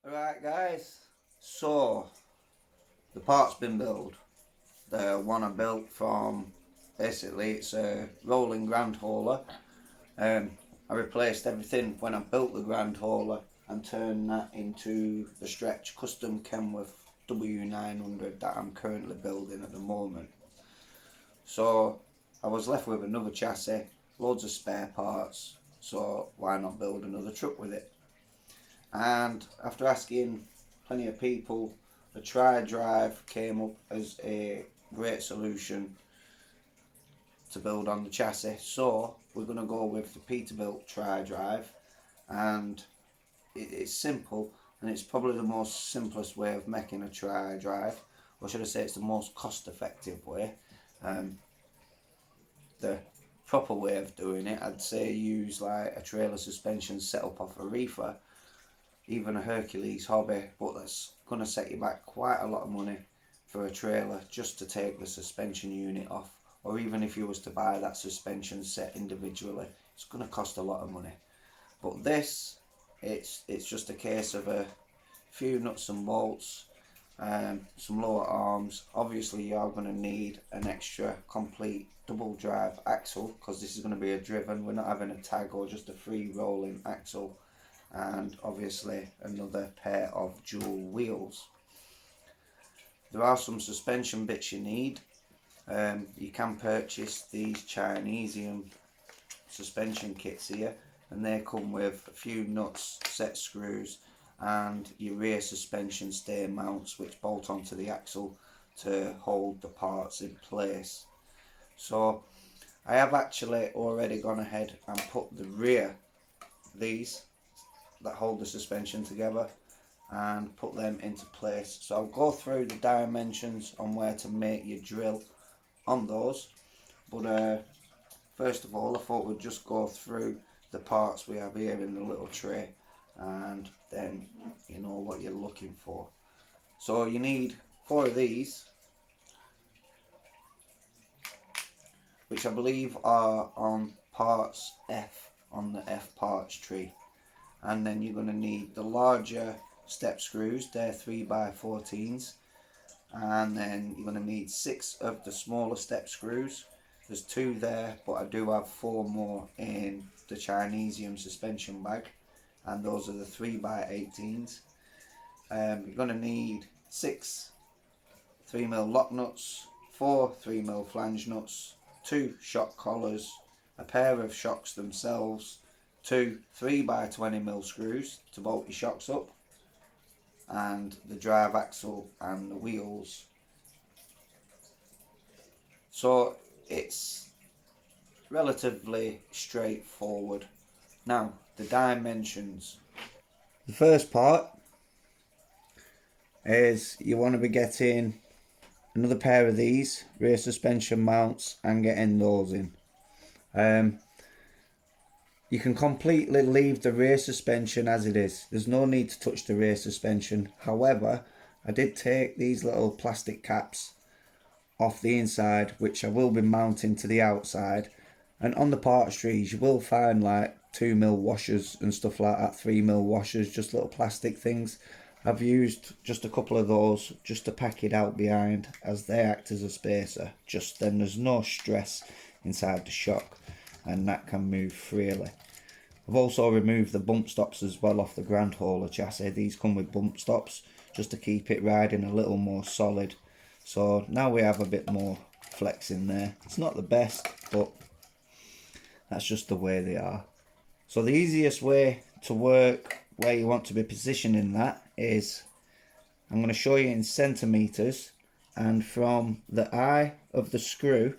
Alright guys, so the part's been built. The one I built from, basically it's a rolling ground hauler. I replaced everything when I built the ground hauler and turned that into the stretch custom Kenworth W900 that I'm currently building at the moment. So I was left with another chassis, loads of spare parts, so why not build another truck with it? And after asking plenty of people, the tri-drive came up as a great solution to build on the chassis. So we're going to go with the Peterbilt Tri-drive, and it's simple, and it's probably the most simplest way of making a tri-drive, or should I say it's the most cost-effective way. The proper way of doing it, I'd say use like a trailer suspension set up off a reefer, even a Hercules hobby, but that's going to set you back quite a lot of money for a trailer just to take the suspension unit off, or even if you was to buy that suspension set individually, it's going to cost a lot of money. But this, it's just a case of a few nuts and bolts, some lower arms. Obviously you are going to need an extra complete double drive axle, because this is going to be a driven, we're not having a tag or just a free rolling axle, and obviously another pair of dual wheels. There are some suspension bits you need. You can purchase these Chinesium suspension kits here, and they come with a few nuts, set screws, and your rear suspension stay mounts which bolt onto the axle to hold the parts in place. So I have actually already gone ahead and put the rear, these that hold the suspension together, and put them into place. So I'll go through the dimensions on where to make your drill on those, but first of all I thought we'd just go through the parts we have here in the little tray, and then you know what you're looking for. So you need 4 of these, which I believe are on parts F, on the F parts tree. And then you're going to need the larger step screws, they're 3x14s, and then you're going to need 6 of the smaller step screws. There's 2 there, but I do have 4 more in the Chinesium suspension bag, and those are the 3x18s. You're going to need 6 3mm lock nuts, 4 3mm flange nuts, 2 shock collars, a pair of shocks themselves, 2 3x20mm screws to bolt your shocks up, and the drive axle and the wheels. So it's relatively straightforward. Now the dimensions. The first part is you want to be getting another pair of these rear suspension mounts and getting those in. You can completely leave the rear suspension as it is. There's no need to touch the rear suspension. However, I did take these little plastic caps off the inside, which I will be mounting to the outside. And on the parts trees, you will find like 2mm washers and stuff like that, 3mm washers, just little plastic things. I've used just a couple of those just to pack it out behind, as they act as a spacer. Just then there's no stress inside the shock, and that can move freely. I've also removed the bump stops as well off the Grand Hauler chassis. These come with bump stops just to keep it riding a little more solid. So now we have a bit more flex in there. It's not the best, but that's just the way they are. So the easiest way to work where you want to be positioning that is, I'm going to show you in centimeters, and from the eye of the screw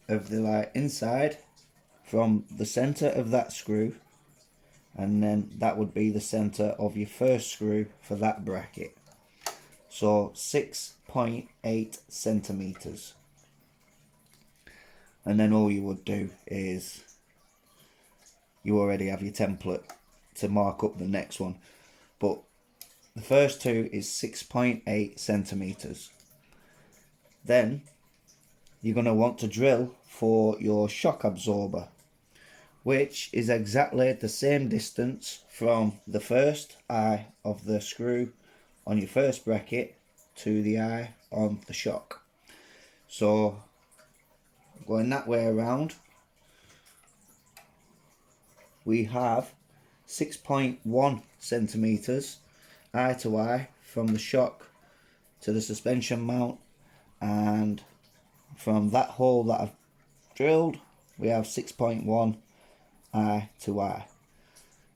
of the like inside, from the center of that screw, and then that would be the center of your first screw for that bracket. So 6.8 centimeters. And then all you would do is, you already have your template to mark up the next one, but the first 2 is 6.8 centimeters. Then you're going to want to drill for your shock absorber, which is exactly the same distance from the first eye of the screw on your first bracket to the eye on the shock. So going that way around, we have 6.1 centimeters eye to eye from the shock to the suspension mount, and from that hole that I've drilled we have 6.1 eye to eye.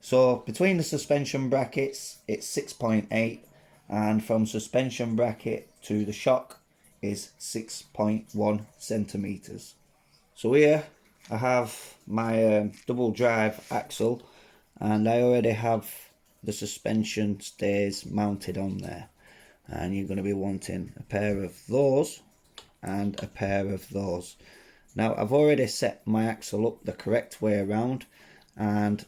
So between the suspension brackets it's 6.8, and from suspension bracket to the shock is 6.1 centimeters. So here I have my double drive axle, and I already have the suspension stays mounted on there, and you're going to be wanting a pair of those and a pair of those. Now I've already set my axle up the correct way around, and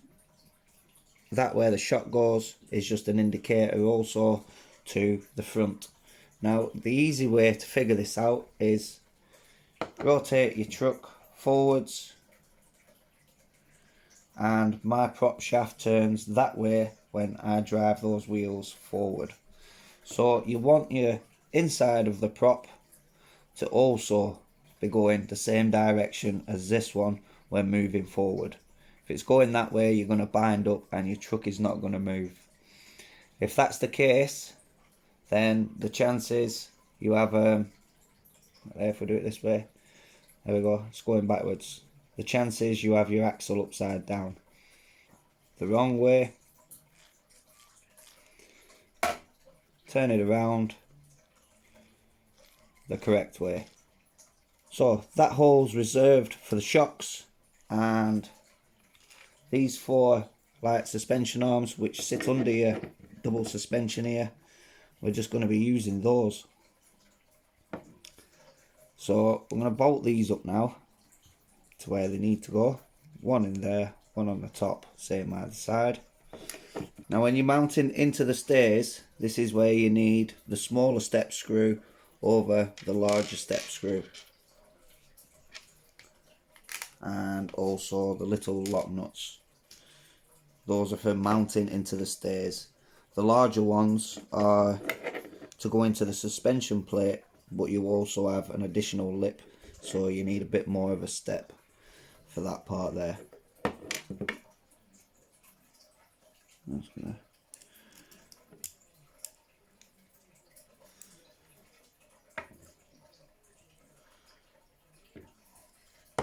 that where the shock goes is just an indicator also to the front. Now the easy way to figure this out is rotate your truck forwards, and my prop shaft turns that way when I drive those wheels forward. So you want your inside of the prop to also be going the same direction as this one when moving forward. If it's going that way, you're going to bind up and your truck is not going to move. If that's the case, then the chances you have if we do it this way, there we go, it's going backwards. The chances you have your axle upside down. The wrong way, turn it around the correct way. So that hole's reserved for the shocks, and these four light suspension arms which sit under your double suspension here, we're just going to be using those. So I'm going to bolt these up now to where they need to go. One in there, one on the top, same either side. Now when you're mounting into the stays, this is where you need the smaller step screw over the larger step screw, and also the little lock nuts. Those are for mounting into the stays. The larger ones are to go into the suspension plate, but you also have an additional lip, so you need a bit more of a step for that part there.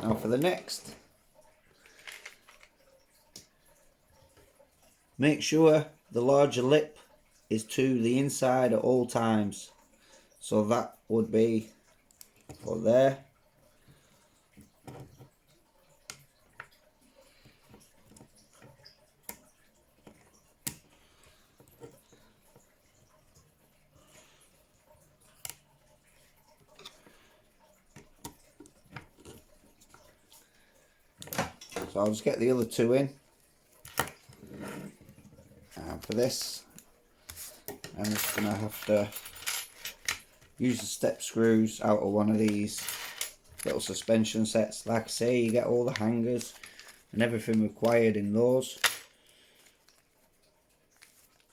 Now for the next, make sure the larger lip is to the inside at all times. So that would be for there. So I'll just get the other two in. And for this, I'm just going to have to use the step screws out of one of these little suspension sets. Like I say, you get all the hangers and everything required in those.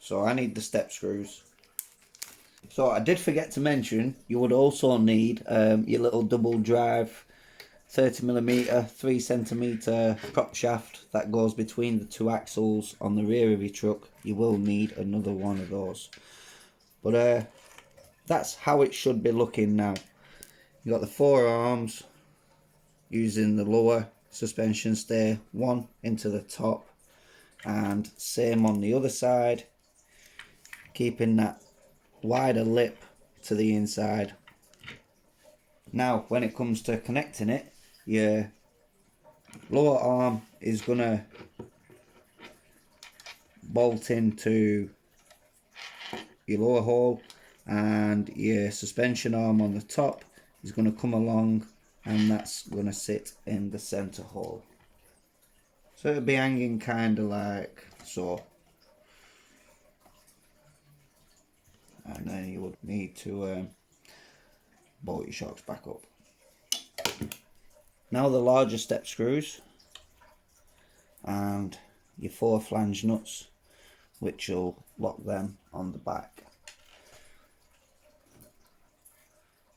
So I need the step screws. So I did forget to mention, you would also need your little double drive 30mm 3cm prop shaft that goes between the two axles on the rear of your truck. You will need another one of those. But that's how it should be looking now. You got the four arms using the lower suspension stay, one into the top, and same on the other side, keeping that wider lip to the inside. Now when it comes to connecting it, your lower arm is gonna bolt into your lower hole, and your suspension arm on the top is going to come along, and that's going to sit in the center hole. So it'll be hanging kind of like so, and then you would need to bolt your shocks back up. Now the larger step screws, and your 4 flange nuts, which will lock them on the back.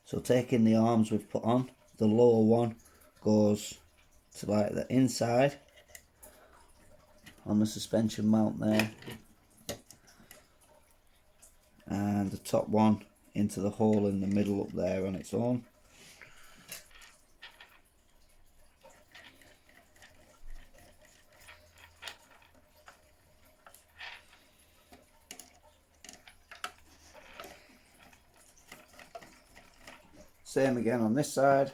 So taking the arms we've put on, the lower one goes to like the inside on the suspension mount there, and the top one into the hole in the middle up there on its own. Same again on this side.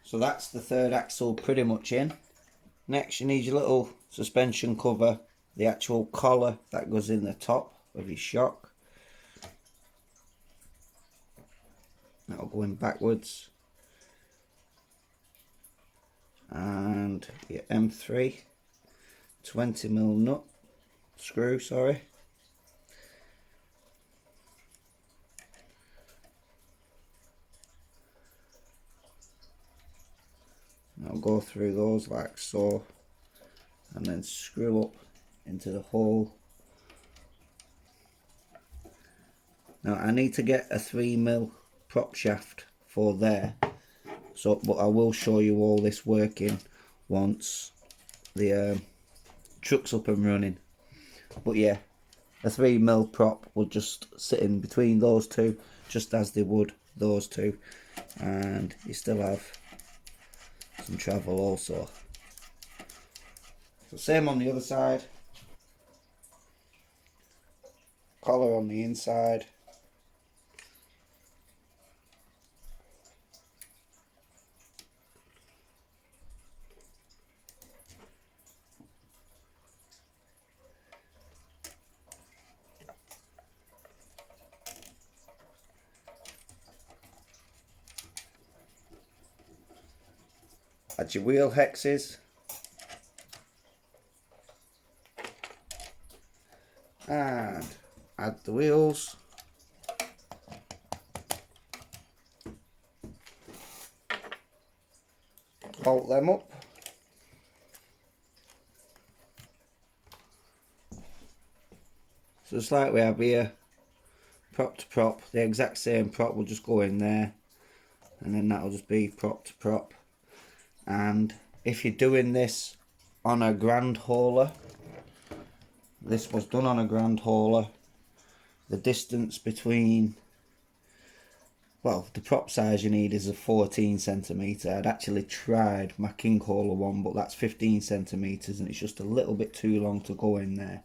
So that's the third axle pretty much in. Next you need your little suspension cover, the actual collar that goes in the top of your shock. That'll go in backwards. And your M3 20mm nut screw, sorry. I'll go through those like so, and then screw up into the hole. Now I need to get a 3mm prop shaft for there, so but I will show you all this working once the truck's up and running. But yeah, a 3mm prop will just sit in between those two, just as they would those two, and you still have some travel also. So same on the other side, collar on the inside. Add your wheel hexes, and add the wheels. Bolt them up. So just like we have here, prop to prop, the exact same prop will just go in there, and then that'll just be prop to prop. And if you're doing this on a grand hauler, this was done on a grand hauler, the distance between, well, the prop size you need is a 14cm. I'd actually tried my king hauler one, but that's 15cm and it's just a little bit too long to go in there.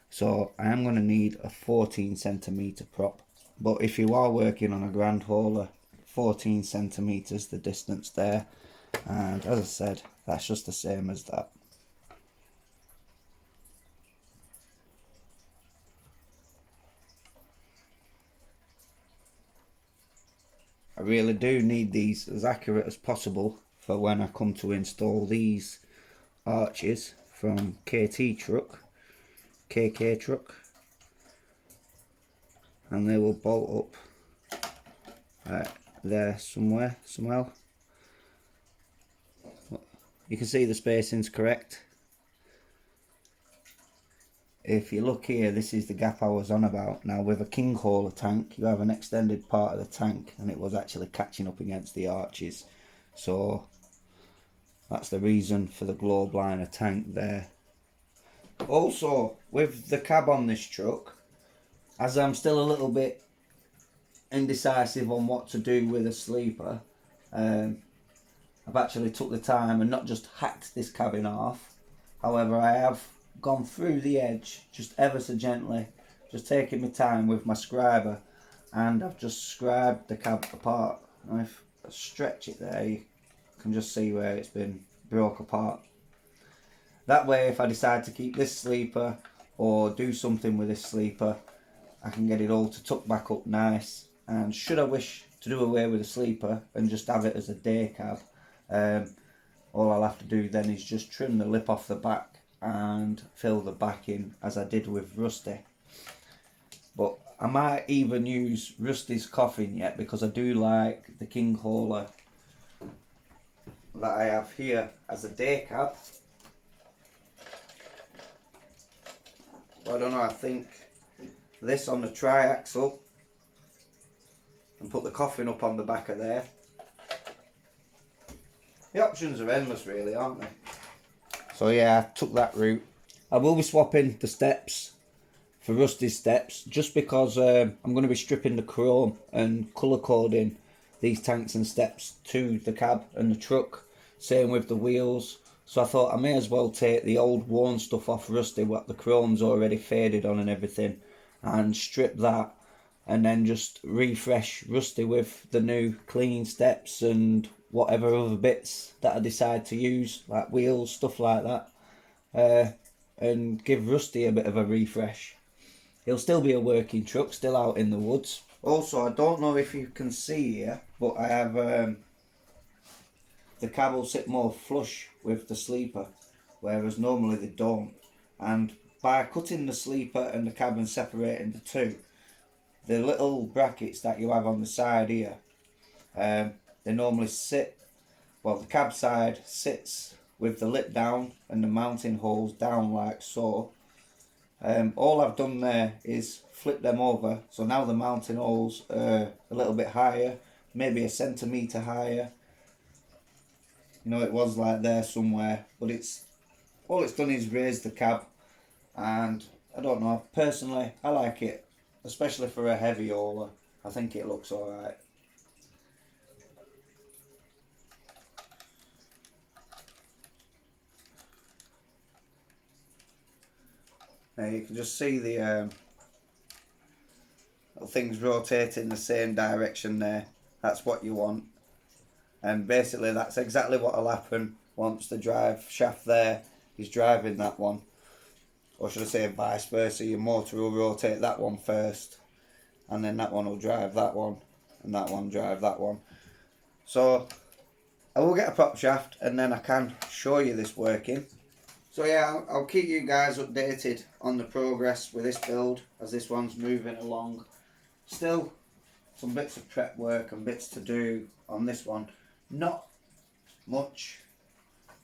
So I am going to need a 14cm prop. But if you are working on a grand hauler, 14cm the distance there. And as I said, that's just the same as that. I really do need these as accurate as possible for when I come to install these arches from KK truck, and they will bolt up right there somehow. You can see the spacing's correct. If you look here, this is the gap I was on about. Now with a king hauler tank, you have an extended part of the tank and it was actually catching up against the arches. So that's the reason for the globe liner tank there. Also, with the cab on this truck, as I'm still a little bit indecisive on what to do with a sleeper, I've actually took the time and not just hacked this cab in half. However, I have gone through the edge just ever so gently, just taking my time with my scriber, and I've just scribed the cab apart. And if I stretch it there, you can just see where it's been broke apart. That way, if I decide to keep this sleeper or do something with this sleeper, I can get it all to tuck back up nice. And should I wish to do away with the sleeper and just have it as a day cab, all I'll have to do then is just trim the lip off the back and fill the back in as I did with Rusty. But I might even use Rusty's coffin yet, because I do like the King Hauler that I have here as a day cab. But I don't know, I think this on the tri-axle and put the coffin up on the back of there. The options are endless really, aren't they? So yeah, I took that route. I will be swapping the steps for Rusty's steps, just because I'm going to be stripping the chrome and colour coding these tanks and steps to the cab and the truck. Same with the wheels. So I thought I may as well take the old worn stuff off Rusty, what the chrome's already faded on and everything, and strip that, and then just refresh Rusty with the new clean steps and whatever other bits that I decide to use, like wheels, stuff like that, and give Rusty a bit of a refresh. He'll still be a working truck, still out in the woods. Also, I don't know if you can see here, but I have the cab will sit more flush with the sleeper, whereas normally they don't. And by cutting the sleeper and the cab and separating the two, the little brackets that you have on the side here, they normally sit, well, the cab side sits with the lip down and the mounting holes down like so. All I've done there is flip them over, so now the mounting holes are a little bit higher, maybe a centimetre higher. You know, it was like there somewhere, but all it's done is raise the cab, and I don't know, personally I like it, especially for a heavy hauler. I think it looks alright. Now you can just see the little things rotating in the same direction there. That's what you want. And basically that's exactly what will happen once the drive shaft there is driving that one. Or should I say vice versa, your motor will rotate that one first, and then that one will drive that one, and that one drive that one. So I will get a prop shaft and then I can show you this working. So yeah, I'll keep you guys updated on the progress with this build as this one's moving along. Still some bits of prep work and bits to do on this one. Not much.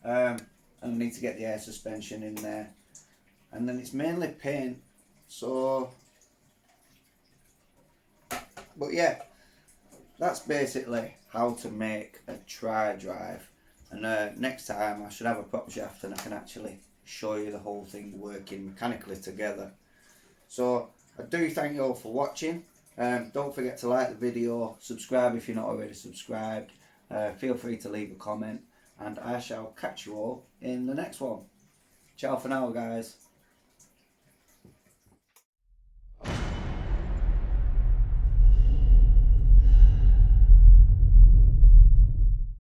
And I need to get the air suspension in there. And then it's mainly paint. So, but yeah, that's basically how to make a tri-drive. And next time I should have a prop shaft and I can actually show you the whole thing working mechanically together. So I do thank you all for watching. Don't forget to like the video, subscribe if you're not already subscribed. Feel free to leave a comment, and I shall catch you all in the next one. Ciao for now, guys.